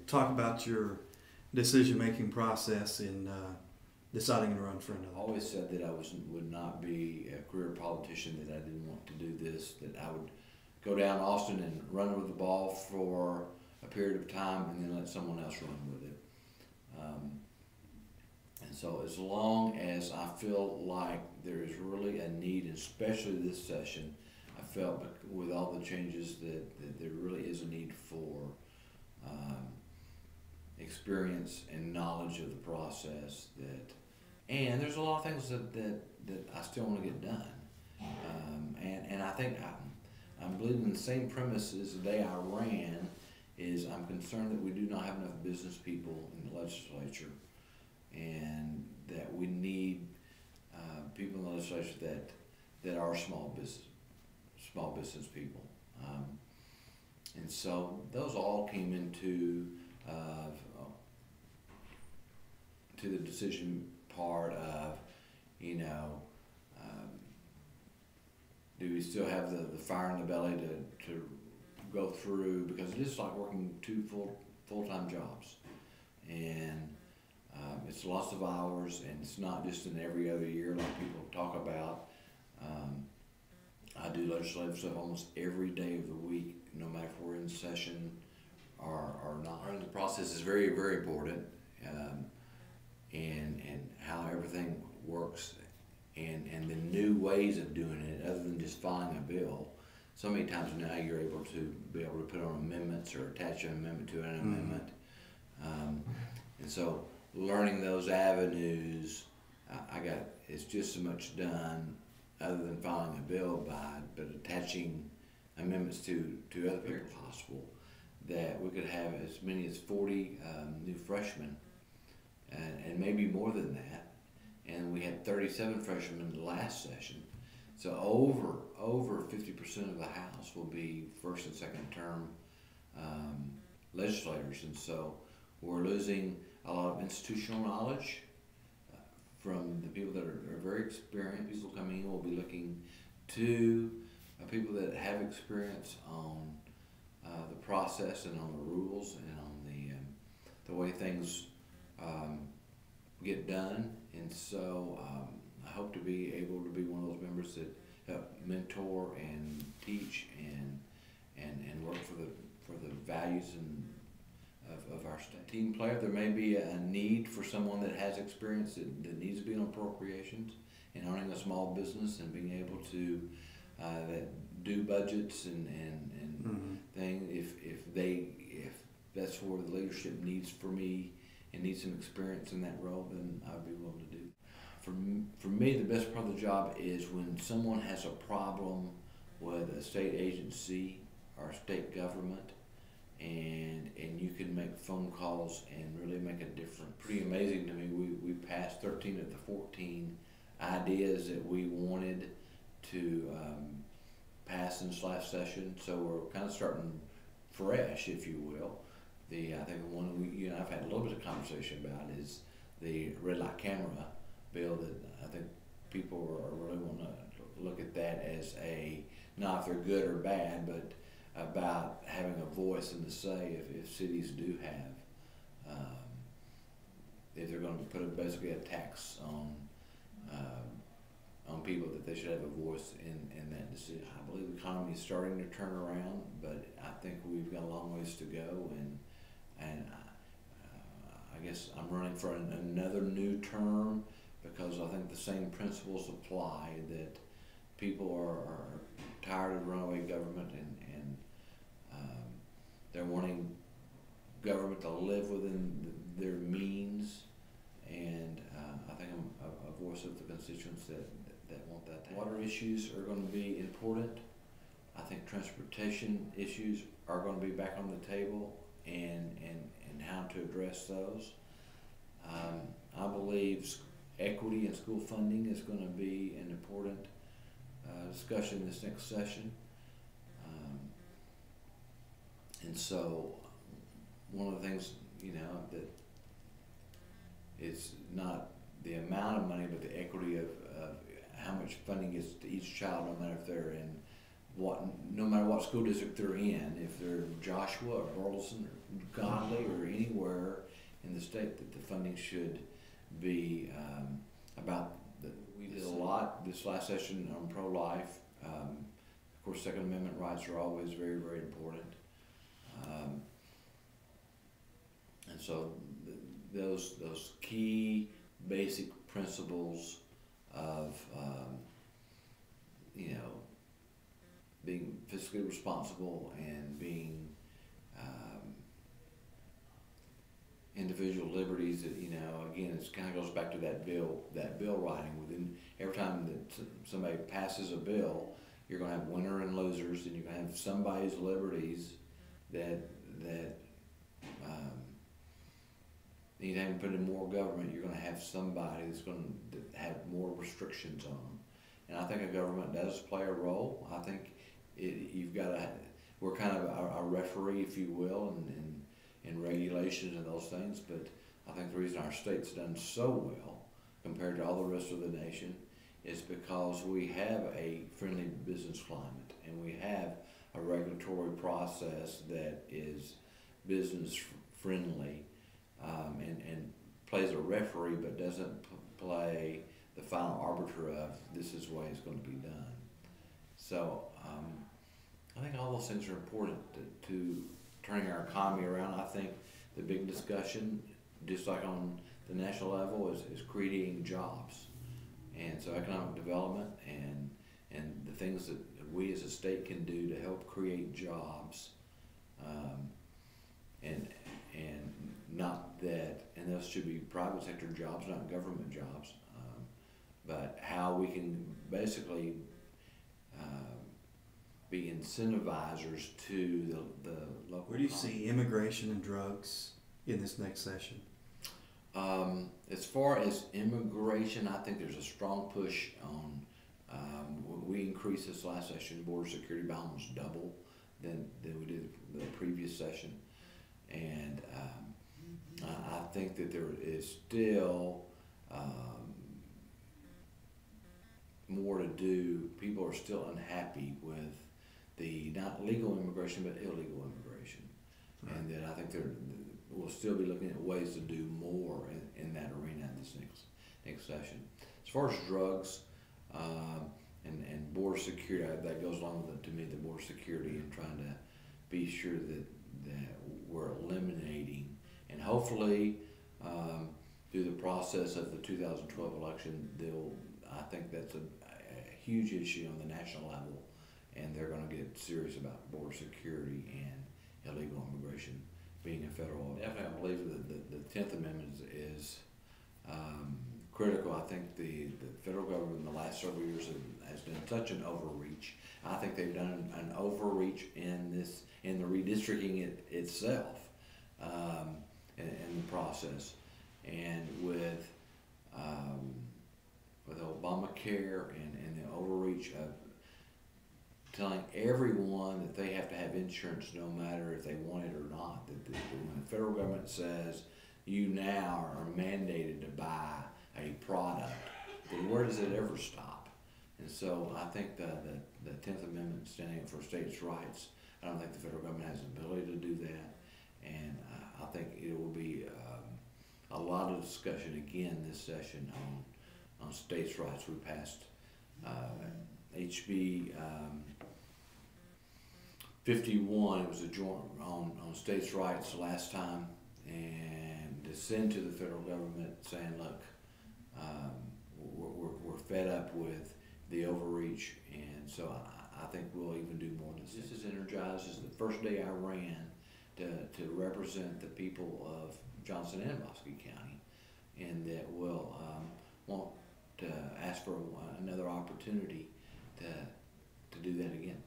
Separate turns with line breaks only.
Talk about your decision-making process in deciding to run for
I
another.
always said that I would not be a career politician, that I didn't want to do this, that I would go down Austin and run with the ball for a period of time and then let someone else run with it. And so as long as I feel like there is really a need, especially this session, I felt with all the changes that there really is a need for experience and knowledge of the process, and there's a lot of things that I still want to get done. And I think I'm believing in the same premise as the day I ran, is I'm concerned that we do not have enough business people in the legislature, and that we need people in the legislature that are small business people. And so those all came into to the decision part of, do we still have the fire in the belly to go through, because it is like working two full-time jobs, and it's lots of hours, and it's not just in every other year like people talk about. I do legislative stuff almost every day of the week, no matter if we're in session or not. Learning the process is very, very important, and how everything works, and the new ways of doing it, other than just filing a bill. So many times now you're able to put on amendments or attach an amendment to an amendment. And so learning those avenues, it's just so much done other than filing a bill but attaching amendments to other people possible, that we could have as many as 40 new freshmen, and maybe more than that. And we had 37 freshmen in the last session. So over 50% of the House will be first and second term legislators. And so we're losing a lot of institutional knowledge from the people that are very experienced. People coming in will be looking to people that have experience on the process and on the rules and on the way things get done. And so I hope to be able to be one of those members that help mentor and teach and work for the values of our state. Team player, there may be a need for someone that has experience that needs to be on appropriations and owning a small business and being able to do budgets and things. If that's where the leadership needs for me and needs some experience in that role, then I'd be willing to do. For me, the best part of the job is when someone has a problem with a state agency or state government, and you can make phone calls and really make a difference. Pretty amazing to me. We passed 13 of the 14 ideas that we wanted to pass in this last session, so we're kind of starting fresh, if you will. I think the one I've had a little bit of conversation about is the red light camera bill, that I think people are really want to look at that as not if they're good or bad, but about having a voice and to say if cities do have, if they're going to put basically a tax on people, that they should have a voice in that decision. I believe the economy is starting to turn around, but I think we've got a long ways to go, and I guess I'm running for another new term because I think the same principles apply, that people are tired of runaway government, and they're wanting government to live within their means, and I think I'm a voice of the constituents that want that. Water issues are going to be important. I think transportation issues are going to be back on the table, and how to address those. I believe equity in school funding is going to be an important discussion this next session. And so one of the things, that it's not the amount of money, but the equity of how much funding gets to each child, no matter if they're no matter what school district they're in, if they're Joshua or Burleson or Godly or anywhere in the state that the funding should be about. We did a lot this last session on pro-life. Of course, Second Amendment rights are always very, very important. And so those key basic principles of being fiscally responsible and being individual liberties, that again, it kind of goes back to that bill writing. Within every time that somebody passes a bill, you're going to have winner and losers, and you're going to have somebody's liberties that anytime you put in more government, you're going to have somebody that's going to have more restrictions on them. And I think a government does play a role. I think we're kind of a referee, if you will, in regulations and those things. But I think the reason our state's done so well compared to all the rest of the nation is because we have a friendly business climate, and we have a regulatory process that is business friendly, and plays a referee, but doesn't play the final arbiter of this is the way it's going to be done. So I think all those things are important to turning our economy around. I think the big discussion, just like on the national level, is creating jobs. And so economic development and the things that we as a state can do to help create jobs, and not that, and those should be private sector jobs, not government jobs, but how we can basically be incentivizers to the local.
Where do you see immigration and drugs in this next session?
As far as immigration, I think there's a strong push on. We increased this last session border security by almost double than we did the previous session, and I think that there is still more to do. People are still unhappy with the not legal immigration but illegal immigration, right. And that I think we'll still be looking at ways to do more in that arena in this next session. As far as drugs and border security, that goes along with, to me, the border security and trying to be sure that we're eliminating, and hopefully through the process of the 2012 election, I think that's a huge issue on the national level, and they're going to get serious about border security and illegal immigration being a federal. Definitely, I believe that the 10th Amendment is critical. I think the federal government in the last several years has done such an overreach. I think they've done an overreach in the redistricting itself, in the process, and with Obamacare and the overreach of telling everyone that they have to have insurance no matter if they want it or not. That when the federal government says you now are mandated to buy a product, then where does it ever stop? And so I think the 10th Amendment, standing up for states' rights, I don't think the federal government has the ability to do that. And I think it will be a lot of discussion again this session on states' rights. We passed HB 51. It was a joint on states' rights last time, and to send to the federal government saying, look, we're fed up with the overreach, and so I think we'll even do more than this. This is energized. This is the first day I ran to represent the people of Johnson and Bosque County, and that will want to ask for another opportunity to do that again.